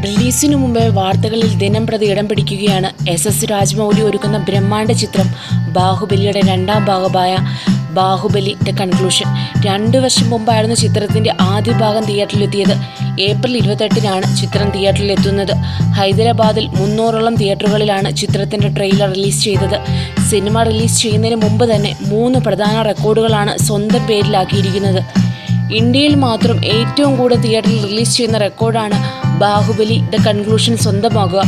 റിലീസിനു മുമ്പേ വാർത്തകളിൽ ദിനംപ്രതി ഇടം പിടിക്കുകയാണ് SS രാജമൗലി ഒരുക്കുന്ന ബ്രഹ്മാണ്ഡ ചിത്രം ബാഹുബലിയുടെ രണ്ടാം ഭാഗമായ ബാഹുബലി ദ കൺക്ലൂഷൻ. 2 വർഷം മുമ്പായിരുന്നു ചിത്രത്തിന്റെ ആദ്യ ഭാഗം തിയേറ്ററിലെത്തിയത്. ഏപ്രിൽ 28-നാണ് ചിത്രം തിയേറ്ററിലെത്തുന്നത്. ഹൈദരാബാദിൽ 300ഓളം തിയേറ്ററുകളിലാണ് ചിത്രത്തിന്റെ ട്രെയിലർ റിലീസ് ചെയ്തത്. സിനിമ റിലീസ് ചെയ്യുന്നതിന് മുമ്പ് തന്നെ 3 പ്രധാന റെക്കോർഡുകളാണ് സ്വന്തം പേരിലാക്കിയിരിക്കുന്നത്. ഇന്ത്യയിൽ മാത്രം ഏറ്റവും കൂടുതൽ തിയേറ്ററിൽ റിലീസ് ചെയ്യുന്ന റെക്കോർഡാണ് ബാഹുബലി ദ കൺക്ലൂഷൻ സ്വന്തമാകുക.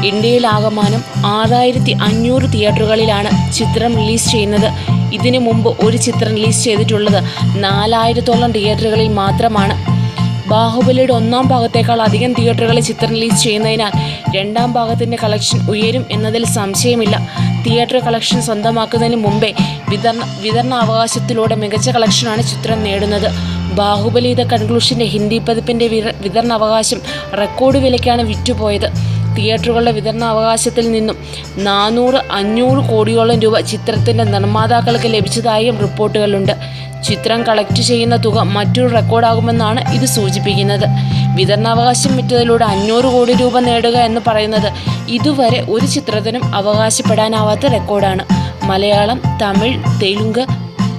ഇന്ത്യയിലാകമാനം 6500 തിയേറ്ററുകളിലാണ് ചിത്രം റിലീസ് ചെയ്യുന്നത്. ഇതിനു മുമ്പ് ഒരു ചിത്രം റിലീസ് ചെയ്തിട്ടുള്ളത് 4000ഓളം തിയേറ്ററുകളിൽ മാത്രമാണ്. ബാഹുബലിയുടെ 1ാം ഭാഗത്തേക്കാൾ അധികം തിയേറ്ററുകളിൽ ചിത്രം റിലീസ് ചെയ്യുന്നതിനാൽ 2ാം ഭാഗത്തിൻ്റെ കളക്ഷൻ ഉയരും എന്നതിൽ സംശയമില്ല. തിയേറ്റർ കളക്ഷൻ സ്വന്തമാക്കുന്നതിന് മുമ്പേ വിതരണാവകാശത്തിലൂടെ മികച്ച കളക്ഷനാണ് ചിത്രം നേടുന്നത്. ബാഹുബലി ദ കൺക്ലൂഷൻ്റെ ഹിന്ദി പതിപ്പിൻ്റെ വിതരണാവകാശം റെക്കോർഡ് വിലയ്ക്കാണ് വിറ്റുപോയത്. തിയേറ്ററുകളുടെ വിതരണാവകാശത്തിൽ നിന്നും 400-500 കോടിയോളം രൂപ ചിത്രത്തിൻ്റെ നിർമ്മാതാക്കൾക്ക് ലഭിച്ചതായും റിപ്പോർട്ടുകളുണ്ട്. ചിത്രം കളക്ട് ചെയ്യുന്ന തുക മറ്റൊരു റെക്കോർഡാകുമെന്നാണ് ഇത് സൂചിപ്പിക്കുന്നത്. വിതരണാവകാശം വിറ്റതിലൂടെ 500 കോടി രൂപ നേടുക എന്ന് പറയുന്നത് ഇതുവരെ ഒരു ചിത്രത്തിനും അവകാശപ്പെടാനാവാത്ത റെക്കോർഡാണ്. മലയാളം, തമിഴ്, തെലുങ്ക്,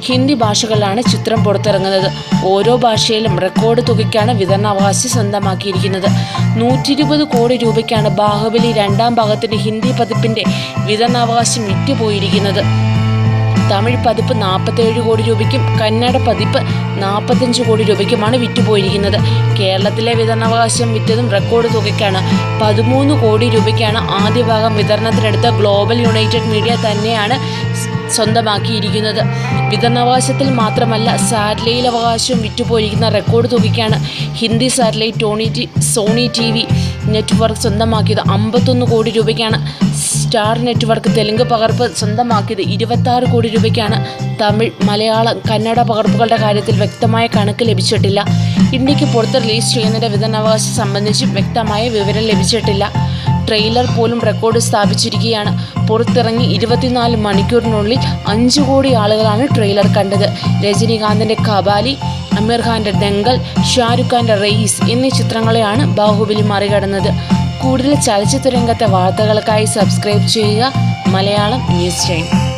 ഹിന്ദി ഭാഷകളിലാണ് ചിത്രം പുറത്തിറങ്ങുന്നത്. ഓരോ ഭാഷയിലും റെക്കോർഡ് തുകയ്ക്കാണ് വിതരണാവകാശം സ്വന്തമാക്കിയിരിക്കുന്നത്. 120 കോടി രൂപയ്ക്കാണ് ബാഹുബലി 2ാം ഭാഗത്തിൻ്റെ ഹിന്ദി പതിപ്പിൻ്റെ വിതരണാവകാശം വിറ്റുപോയിരിക്കുന്നത്. തമിഴ് പതിപ്പ് 47 കോടി രൂപയ്ക്കും കന്നഡ പതിപ്പ് 45 കോടി രൂപയ്ക്കുമാണ് വിറ്റുപോയിരിക്കുന്നത്. കേരളത്തിലെ വിതരണാവകാശം വിറ്റതും റെക്കോർഡ് തുകയ്ക്കാണ്. 13 കോടി രൂപയ്ക്കാണ് ആദ്യ ഭാഗം വിതരണത്തിനെടുത്ത ഗ്ലോബൽ യുണൈറ്റഡ് മീഡിയ തന്നെയാണ് സ്വന്തമാക്കിയിരിക്കുന്നത്. വിതരണാവകാശത്തിൽ മാത്രമല്ല സാറ്റലൈറ്റ് അവകാശവും വിറ്റുപോയിരിക്കുന്ന റെക്കോർഡ് തുകയ്ക്കാണ് Hindi satellite Sony TV network സ്വന്തമാക്കിയത്. 51 കോടി രൂപയ്ക്കാണ് സ്റ്റാർ നെറ്റ്വർക്ക് തെലുങ്ക് പകർപ്പ് സ്വന്തമാക്കിയത്. 26 കോടി രൂപയ്ക്കാണ്. തമിഴ്, മലയാളം, കന്നഡ പകർപ്പുകളുടെ കാര്യത്തിൽ വ്യക്തമായ കണക്ക് ലഭിച്ചിട്ടില്ല. ഇന്ത്യക്ക് പുറത്ത് റിലീസ് ചെയ്യുന്നതിൻ്റെ വിതരണാവകാശം സംബന്ധിച്ച് വ്യക്തമായ വിവരം ലഭിച്ചിട്ടില്ല. ട്രെയിലർ പോലും റെക്കോർഡ് സ്ഥാപിച്ചിരിക്കുകയാണ്. പുറത്തിറങ്ങി 24 മണിക്കൂറിനുള്ളിൽ 5 കോടി ആളുകളാണ് ട്രെയിലർ കണ്ടത്. രജനീകാന്തിൻ്റെ കബാലി, അമീർ ഖാൻ്റെ ദംഗൽ, ഷാരുഖ് ഖാൻ്റെ റയീസ് എന്നീ ചിത്രങ്ങളെയാണ് ബാഹുബലി മറികടന്നത്. കൂടുതൽ ചലച്ചിത്ര രംഗത്തെ വാർത്തകൾക്കായി സബ്സ്ക്രൈബ് ചെയ്യുക മലയാളം ന്യൂസ് ടൈം.